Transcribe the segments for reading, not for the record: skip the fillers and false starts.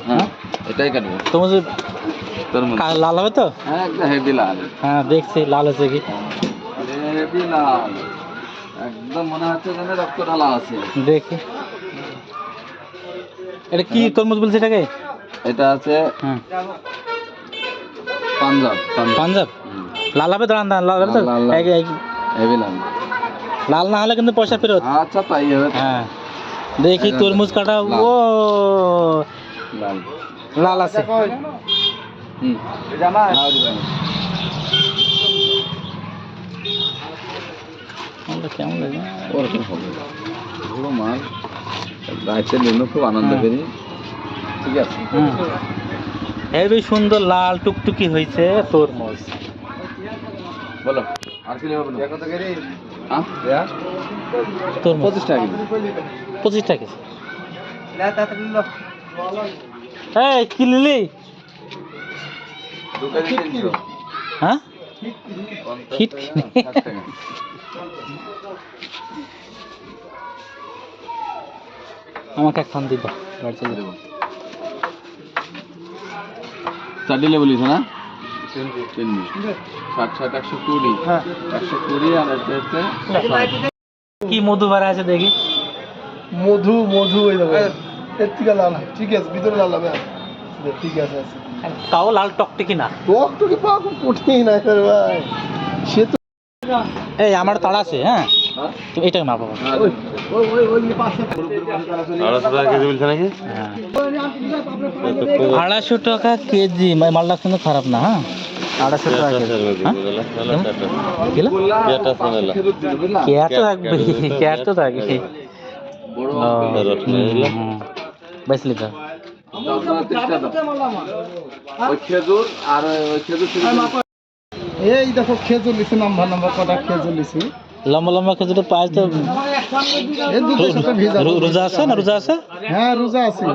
হ্যাঁ এটাই কাটবো। তরমুজ লাল হবে তো? হ্যাঁ একদম হেভি লাল। হ্যাঁ দেখছি লাল হচ্ছে কি, হেভি লাল, একদম মনে হচ্ছে যেন রক্ত ঢালা আছে। দেখি এটা কি তরমুজ বলছে এটাকে? এটা আছে হ্যাঁ পাঞ্জাব। পাঞ্জাব। লাল হবে, দাঁড়ান দাঁড়ান, লাল হবে তো? হেভি লাল। লাল না হলে কিন্তু পয়সা ফেরত। আচ্ছা তাই হবে। হ্যাঁ দেখি তরমুজ কাটা। ও লাল লাল আছে। কেমন লাগে ওরকম হবে পুরো মাল রাইতের জন্য খুব আনন্দ করি। ঠিক আছে, হেবি সুন্দর লাল টুকটুকি হয়েছে তরমুজ। বলো আর কি নেবো? কত করে? হ্যাঁ 25 টাকা কেজি। 25 টাকা। এই কি লিলি? হ্যাঁ হিট আমাকে এখন দিবা চাটিলে বলিস না? 60 120 আর কি মধু ভরা আছে দেখি। মধু মধু ওই দেখো এর থেকে লাল, ঠিক আছে ভিতরে লাল হবে। ঠিক আছে তাও লাল টকটকি না, টকটকি পাওয়া খুব কঠিন না রে ভাই। সে তো এই আমার তাড়া আছে। হ্যাঁ তুমি এইটাকে মাপো। হ্যাঁ 250 টাকা কেজি। মালটা কিন্তু খারাপ না। হ্যাঁ 250 টাকা কেয়ার তো থাকবে, কেয়ার তো থাকবে। 22 লিটার। খেজুর আর খেজুর এই দেখো খেজুর লিচু, নাম্বার নাম্বার কটা খেজুর লিচু। লম্বা লম্বা খেজুরের পাঁচ তো। রোজা আছে না? রোজা আছে। হ্যাঁ রোজা আছে।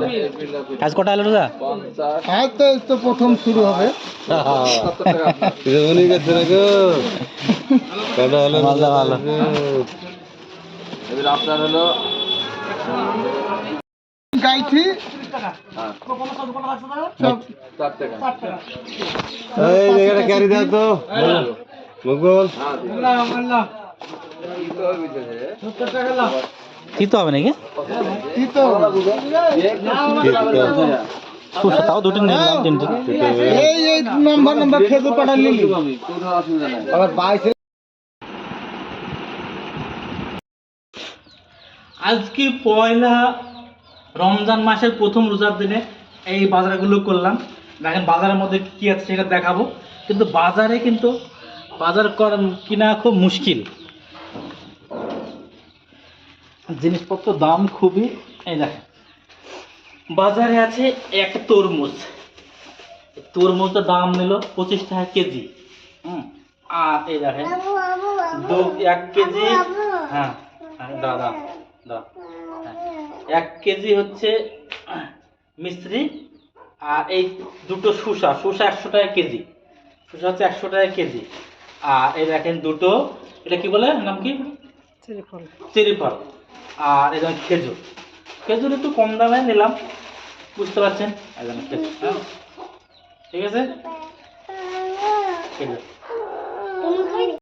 আজ কটা হলো রোজা? আজ তো প্রথম শুরু হবে। ভালো। আপনার হলো গাইছি ক্যারি দাও তো মুকুল। তিতো হবে নাকি? তাও দুটো নিলাম, তিনটে। এই নাম্বার নাম্বার খেজুর পাঠা নিলি। আজকে পয়লা রমজান মাসের প্রথম রোজার দিনে এই বাজারগুলো করলাম। দেখেন বাজারের মধ্যে কি আছে সেটা দেখাবো। কিন্তু বাজার কিনা খুব মুশকিল, জিনিসপত্র দাম খুবই। এই দেখেন বাজারে আছে এক তরমুজ। তরমুজের দাম নিল 25 টাকা কেজি। আর এই দেখেন 1 কেজি। হ্যাঁ দাদা 1 কেজি হচ্ছে মিস্ত্রি। আর এই দুটো শসা 100 টাকা কেজি। শসা হচ্ছে 100 টাকা কেজি। আর এই দেখেন দুটো, এটা কি বলে, নাম কি? চেরি ফল। আর এই দেখেন খেজুর একটু কম দামে নিলাম, বুঝতে পারছেন। এই দেখেন খেজুর। ঠিক আছে খেজুর।